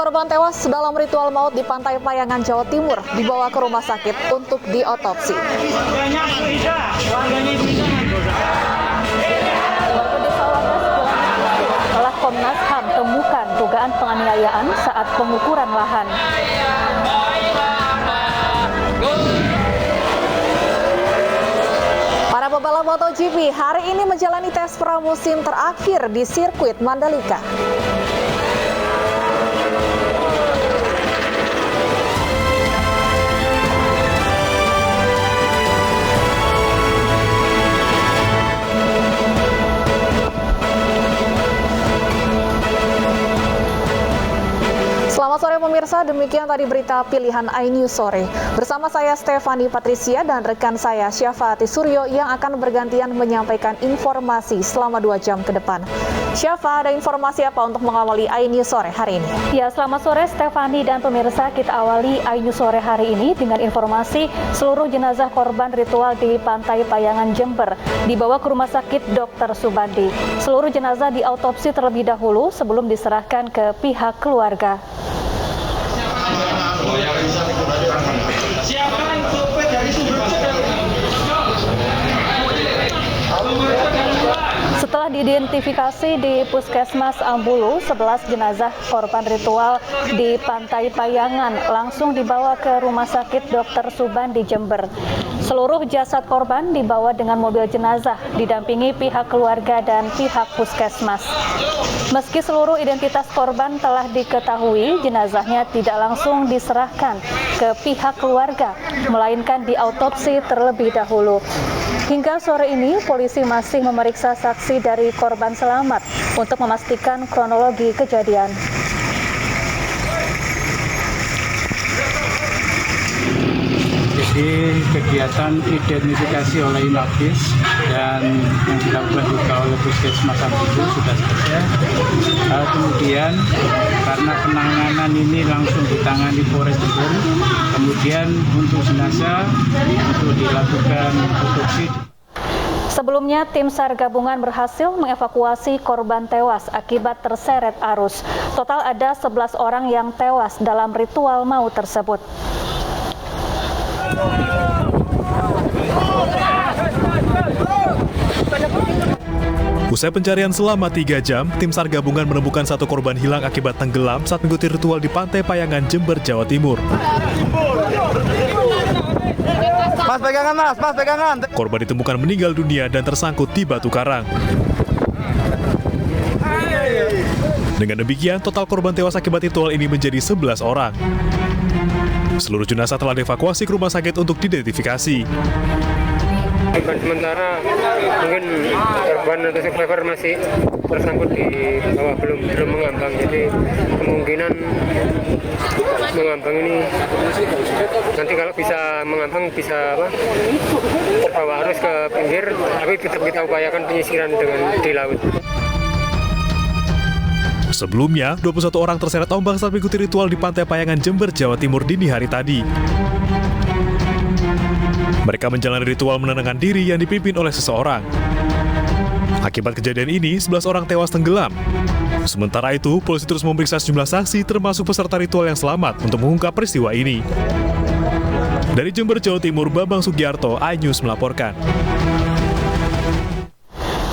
Korban tewas dalam ritual maut di Pantai Payangan, Jawa Timur dibawa ke rumah sakit untuk diotopsi. Setelah Komnas HAM temukan dugaan penganiayaan saat pengukuran lahan. Para pebalap MotoGP hari ini menjalani tes pramusim terakhir di sirkuit Mandalika. Selamat sore pemirsa, demikian tadi berita pilihan iNews sore. Bersama saya Stefani Patricia dan rekan saya Syafa Suryo yang akan bergantian menyampaikan informasi selama 2 jam ke depan. Syafa, ada informasi apa untuk mengawali iNews sore hari ini? Ya, selamat sore Stefani dan pemirsa, kita awali iNews sore hari ini dengan informasi seluruh jenazah korban ritual di Pantai Payangan, Jember dibawa ke Rumah Sakit Dr. Subandi. Seluruh jenazah diautopsi terlebih dahulu sebelum diserahkan ke pihak keluarga. Setelah diidentifikasi di Puskesmas Ambulu, 11 jenazah korban ritual di Pantai Payangan langsung dibawa ke Rumah Sakit Dr. Subandi, Jember. Seluruh jasad korban dibawa dengan mobil jenazah, didampingi pihak keluarga dan pihak puskesmas. Meski seluruh identitas korban telah diketahui, jenazahnya tidak langsung diserahkan ke pihak keluarga, melainkan diautopsi terlebih dahulu. Hingga sore ini, polisi masih memeriksa saksi dari korban selamat untuk memastikan kronologi kejadian. Jadi kegiatan identifikasi oleh Inavis dan yang dilakukan juga oleh Puskesmas Ambulu sudah selesai. Kemudian karena penanganan ini langsung ditangani Polres Jember, kemudian untuk jenazah untuk dilakukan otopsi. Sebelumnya, tim SAR gabungan berhasil mengevakuasi korban tewas akibat terseret arus. Total ada 11 orang yang tewas dalam ritual maut tersebut. Usai pencarian selama 3 jam, tim SAR gabungan menemukan 1 korban hilang akibat tenggelam saat mengikuti ritual di Pantai Payangan, Jember, Jawa Timur. Mas pegangan mas, mas pegangan. Korban ditemukan meninggal dunia dan tersangkut di batu karang. Dengan demikian, total korban tewas akibat ritual ini menjadi 11 orang. Seluruh jenazah telah dievakuasi ke rumah sakit untuk diidentifikasi. Sementara mungkin korban atau survivor masih tersangkut di bawah, belum mengambang, jadi kemungkinan mengambang ini nanti kalau bisa mengambang bisa terbawa arus ke pinggir, tapi tetap kita upayakan penyisiran dengan di laut. Sebelumnya, 21 orang terseret ombak saat mengikuti ritual di Pantai Payangan, Jember, Jawa Timur dini hari tadi. Mereka menjalani ritual menenangkan diri yang dipimpin oleh seseorang. Akibat kejadian ini, 11 orang tewas tenggelam. Sementara itu, polisi terus memeriksa sejumlah saksi termasuk peserta ritual yang selamat untuk mengungkap peristiwa ini. Dari Jember, Jawa Timur, Bambang Sugiarto, iNews melaporkan.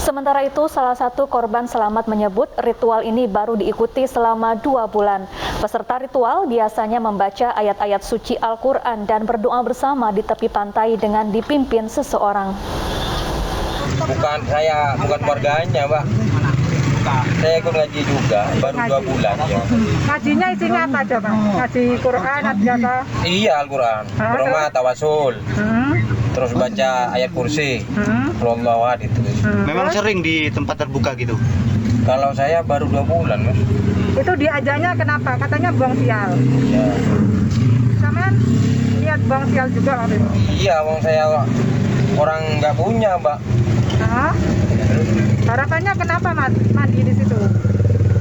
Sementara itu, salah satu korban selamat menyebut ritual ini baru diikuti selama 2 bulan. Peserta ritual biasanya membaca ayat-ayat suci Al-Quran dan berdoa bersama di tepi pantai dengan dipimpin seseorang. Bukan keluarganya, Mbak. Saya ikut ngaji juga, baru 2 bulan. Ya. Ngajinya isinya apa aja, Pak? Ngaji Quran, ngaji apa? Iya, Al-Quran. Berdoa, tawasul. Terus baca ayat kursi. Wallahu ahad itu. Memang sering di tempat terbuka gitu? Kalau saya baru 2 bulan, Mas. Itu diajaknya kenapa? Katanya buang sial. Ya. Samaan niat buang sial juga waktu itu? Iya, wong saya orang nggak punya, Mbak. Harapannya kenapa mandi di situ?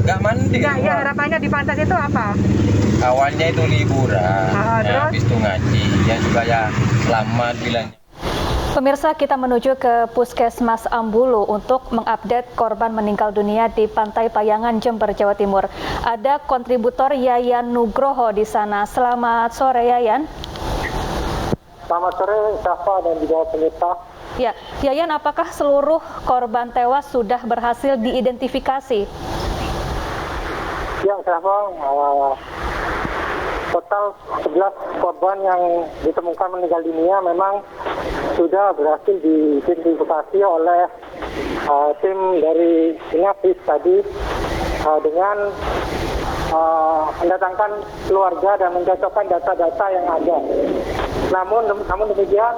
Nggak mandi. Ya, harapannya di pantai itu apa? Awalnya itu liburan, terus? habis itu ngaji, ya juga ya selamat bilangnya. Pemirsa, kita menuju ke Puskesmas Ambulu untuk mengupdate korban meninggal dunia di Pantai Payangan, Jember, Jawa Timur. Ada kontributor Yayan Nugroho di sana. Selamat sore, Yayan. Selamat sore, Syafa dan juga pemirsa. Ya, Yayan, apakah seluruh korban tewas sudah berhasil diidentifikasi? Ya, Syafa, total 11 korban yang ditemukan meninggal dunia memang sudah berhasil diidentifikasi oleh tim dari Inafis tadi dengan mendatangkan keluarga dan mencocokkan data-data yang ada. Namun demikian,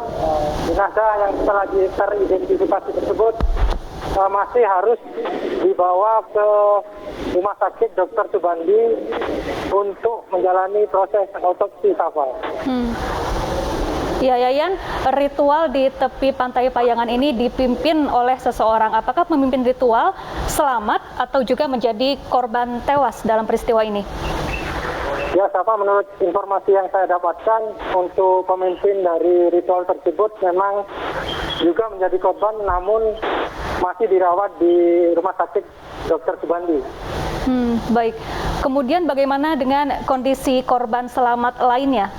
jenazah yang telah teridentifikasi tersebut masih harus dibawa ke Rumah Sakit Dr. Subandi untuk menjalani proses otopsi, Safa. Ya, Yayan, ritual di tepi Pantai Payangan ini dipimpin oleh seseorang. Apakah pemimpin ritual selamat atau juga menjadi korban tewas dalam peristiwa ini? Ya, Safa, menurut informasi yang saya dapatkan, untuk pemimpin dari ritual tersebut memang juga menjadi korban, namun masih dirawat di Rumah Sakit Dr. Subandi. Baik. Kemudian bagaimana dengan kondisi korban selamat lainnya?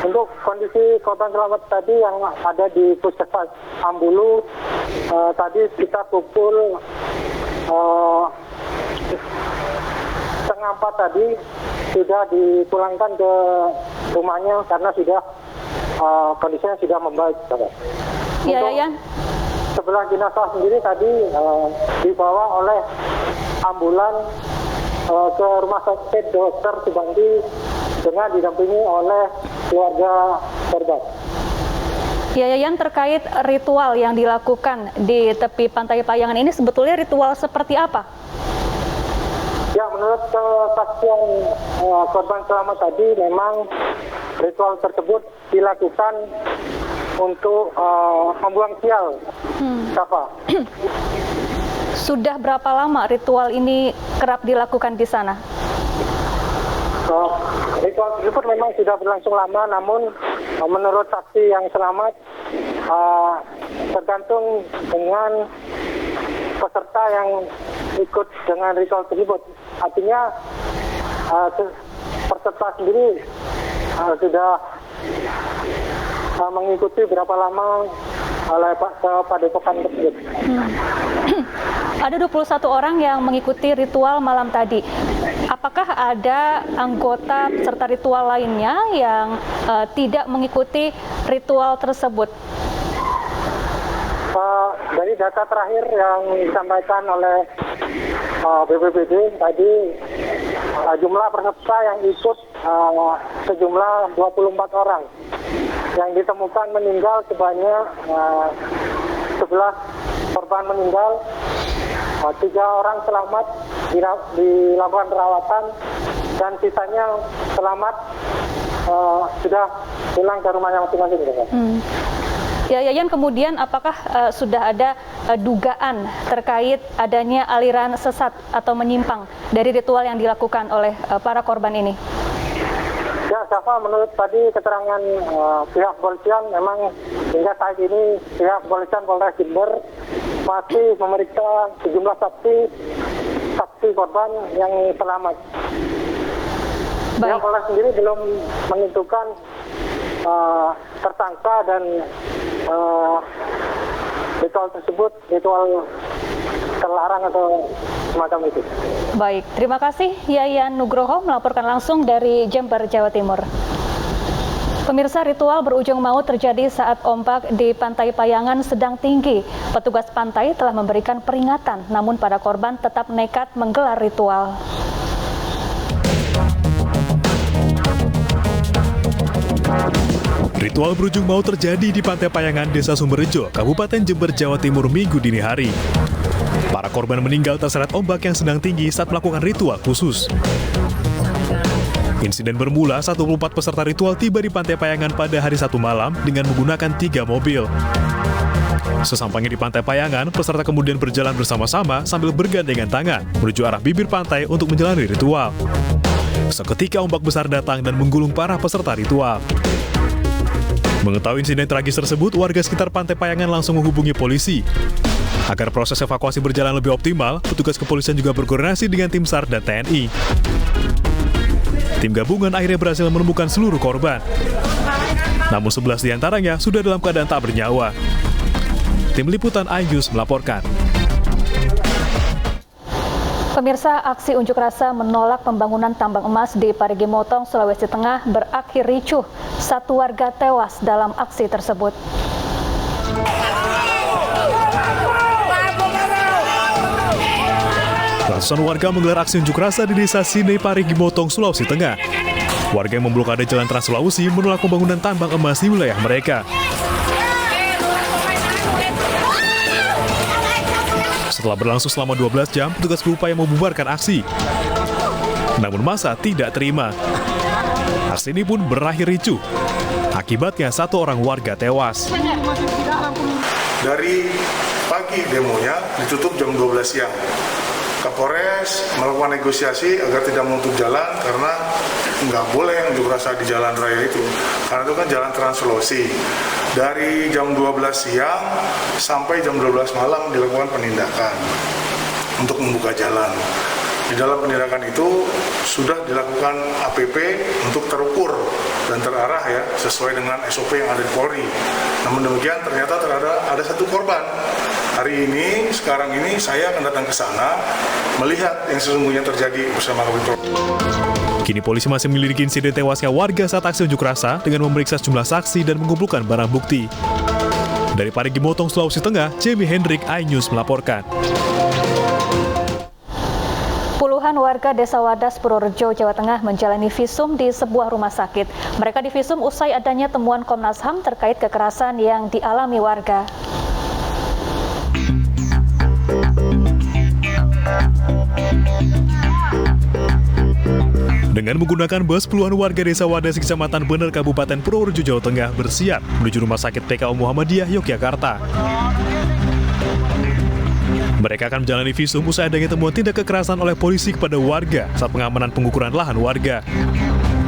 Untuk kondisi korban selamat tadi yang ada di Puskesmas Ambulu, tadi sekitar pukul 3:30 tadi sudah dipulangkan ke rumahnya karena sudah kondisinya sudah membaik. Ya, Yayan. Sebelah jenazah sendiri tadi dibawa oleh ambulan ke Rumah Sakit Dr. Subandi dengan didampingi oleh keluarga korban. Ya, Yayan, terkait ritual yang dilakukan di tepi Pantai Payangan ini sebetulnya ritual seperti apa? Ya, menurut kesaksian korban selamat tadi, memang ritual tersebut dilakukan untuk membuang sial, Safa. Sudah berapa lama ritual ini kerap dilakukan di sana? Ritual tersebut memang sudah berlangsung lama, namun menurut saksi yang selamat, tergantung dengan peserta yang ikut dengan ritual tersebut. Artinya peserta sendiri sudah mengikuti berapa lama oleh padepokan tersebut. Ada 21 orang yang mengikuti ritual malam tadi. Apakah ada anggota peserta ritual lainnya yang tidak mengikuti ritual tersebut? Dari data terakhir yang disampaikan oleh BPBD tadi, jumlah peserta yang ikut sejumlah 24 orang. Yang ditemukan meninggal sebanyak 11 korban meninggal, 3 orang selamat dilakukan perawatan, dan sisanya selamat sudah pulang ke rumahnya masing-masing. Ya, Yayan, kemudian apakah sudah ada dugaan terkait adanya aliran sesat atau menyimpang dari ritual yang dilakukan oleh para korban ini? Ya, Syafa, menurut tadi keterangan pihak polisian, memang hingga saat ini pihak polisian Polres Jember masih memeriksa sejumlah saksi korban yang selamat. Pihak Polres sendiri belum menentukan tersangka dan ritual tersebut ritual terlarang atau semacam itu. Baik, terima kasih Yayan Nugroho melaporkan langsung dari Jember, Jawa Timur. Pemirsa, ritual berujung maut terjadi saat ombak di Pantai Payangan sedang tinggi. Petugas pantai telah memberikan peringatan, namun para korban tetap nekat menggelar ritual. Ritual berujung maut terjadi di Pantai Payangan, Desa Sumberjo, Kabupaten Jember, Jawa Timur, Minggu dini hari. Para korban meninggal terseret ombak yang sedang tinggi saat melakukan ritual khusus. Insiden bermula 14 peserta ritual tiba di Pantai Payangan pada hari Sabtu malam dengan menggunakan 3 mobil. Sesampainya di Pantai Payangan, peserta kemudian berjalan bersama-sama sambil bergandengan tangan menuju arah bibir pantai untuk menjalani ritual. Seketika ombak besar datang dan menggulung para peserta ritual. Mengetahui insiden tragis tersebut, warga sekitar Pantai Payangan langsung menghubungi polisi. Agar proses evakuasi berjalan lebih optimal, petugas kepolisian juga berkoordinasi dengan tim SAR dan TNI. Tim gabungan akhirnya berhasil menemukan seluruh korban. Namun 11 diantaranya sudah dalam keadaan tak bernyawa. Tim Liputan iNews melaporkan. Pemirsa, aksi unjuk rasa menolak pembangunan tambang emas di Parigi Motong, Sulawesi Tengah berakhir ricuh. 1 warga tewas dalam aksi tersebut. Ratusan warga menggelar aksi unjuk rasa di Desa Sine, Parigi Motong, Sulawesi Tengah. Warga yang memblokade Jalan Trans Sulawesi menolak pembangunan tambang emas di wilayah mereka. Setelah berlangsung selama 12 jam, petugas berupaya membubarkan aksi. Namun massa tidak terima. Aksi ini pun berakhir ricuh. Akibatnya 1 orang warga tewas. Dari pagi demonya ditutup jam 12 siang. Kapolres melakukan negosiasi agar tidak menutup jalan karena nggak boleh unjuk rasa di jalan raya itu. Karena itu kan jalan Trans Sulawesi. Dari jam 12 siang sampai jam 12 malam dilakukan penindakan untuk membuka jalan. Di dalam penindakan itu sudah dilakukan APP untuk terukur dan terarah ya sesuai dengan SOP yang ada di Polri. Namun demikian ternyata ada 1 korban. Hari ini, sekarang ini saya akan datang ke sana melihat yang sesungguhnya terjadi bersama Kabit. Kini polisi masih menyelidiki insiden tewasnya warga saat aksi unjuk rasa dengan memeriksa sejumlah saksi dan mengumpulkan barang bukti. Dari Parigi Motong, Sulawesi Tengah, Jamie Hendrik, iNews melaporkan. Puluhan warga Desa Wadas, Purworejo, Jawa Tengah menjalani visum di sebuah rumah sakit. Mereka divisum usai adanya temuan Komnas HAM terkait kekerasan yang dialami warga. Dengan menggunakan bus, puluhan warga Desa Wadas, Kecamatan Bener, Kabupaten Purworejo, Jawa Tengah bersiap menuju Rumah Sakit PKU Muhammadiyah, Yogyakarta. Mereka akan menjalani visum usai adanya temuan tindak kekerasan oleh polisi kepada warga saat pengamanan pengukuran lahan warga.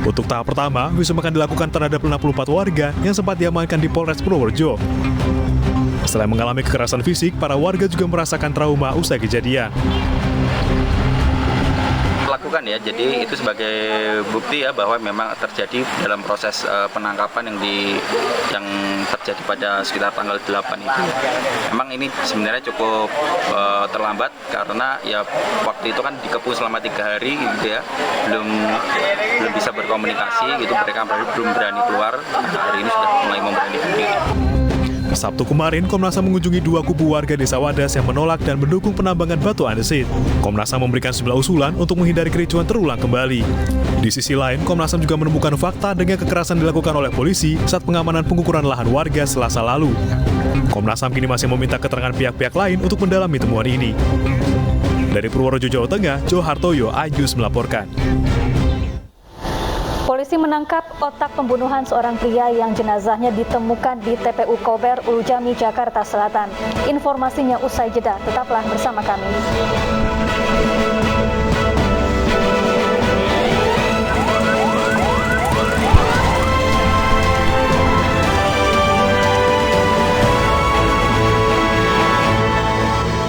Untuk tahap pertama, visum akan dilakukan terhadap 64 warga yang sempat diamankan di Polres Purworejo. Selain mengalami kekerasan fisik, para warga juga merasakan trauma usai kejadian. Lakukan ya, jadi itu sebagai bukti ya bahwa memang terjadi dalam proses penangkapan yang terjadi pada sekitar tanggal 8 itu. Memang ini sebenarnya cukup terlambat karena ya waktu itu kan dikepung selama 3 hari gitu ya, belum bisa berkomunikasi gitu, mereka belum berani keluar. Nah, hari ini sudah mulai memberanikan diri. Sabtu kemarin, Komnas HAM mengunjungi 2 kubu warga Desa Wadas yang menolak dan mendukung penambangan batu andesit. Komnas HAM memberikan sejumlah usulan untuk menghindari kericuan terulang kembali. Di sisi lain, Komnas HAM juga menemukan fakta dengan kekerasan dilakukan oleh polisi saat pengamanan pengukuran lahan warga Selasa lalu. Komnas HAM kini masih meminta keterangan pihak-pihak lain untuk mendalami temuan ini. Dari Purworejo, Jawa Tengah, Jo Hartoyo, iNews melaporkan. Polisi menangkap otak pembunuhan seorang pria yang jenazahnya ditemukan di TPU Kober, Ulu Jami, Jakarta Selatan. Informasinya usai jeda, tetaplah bersama kami.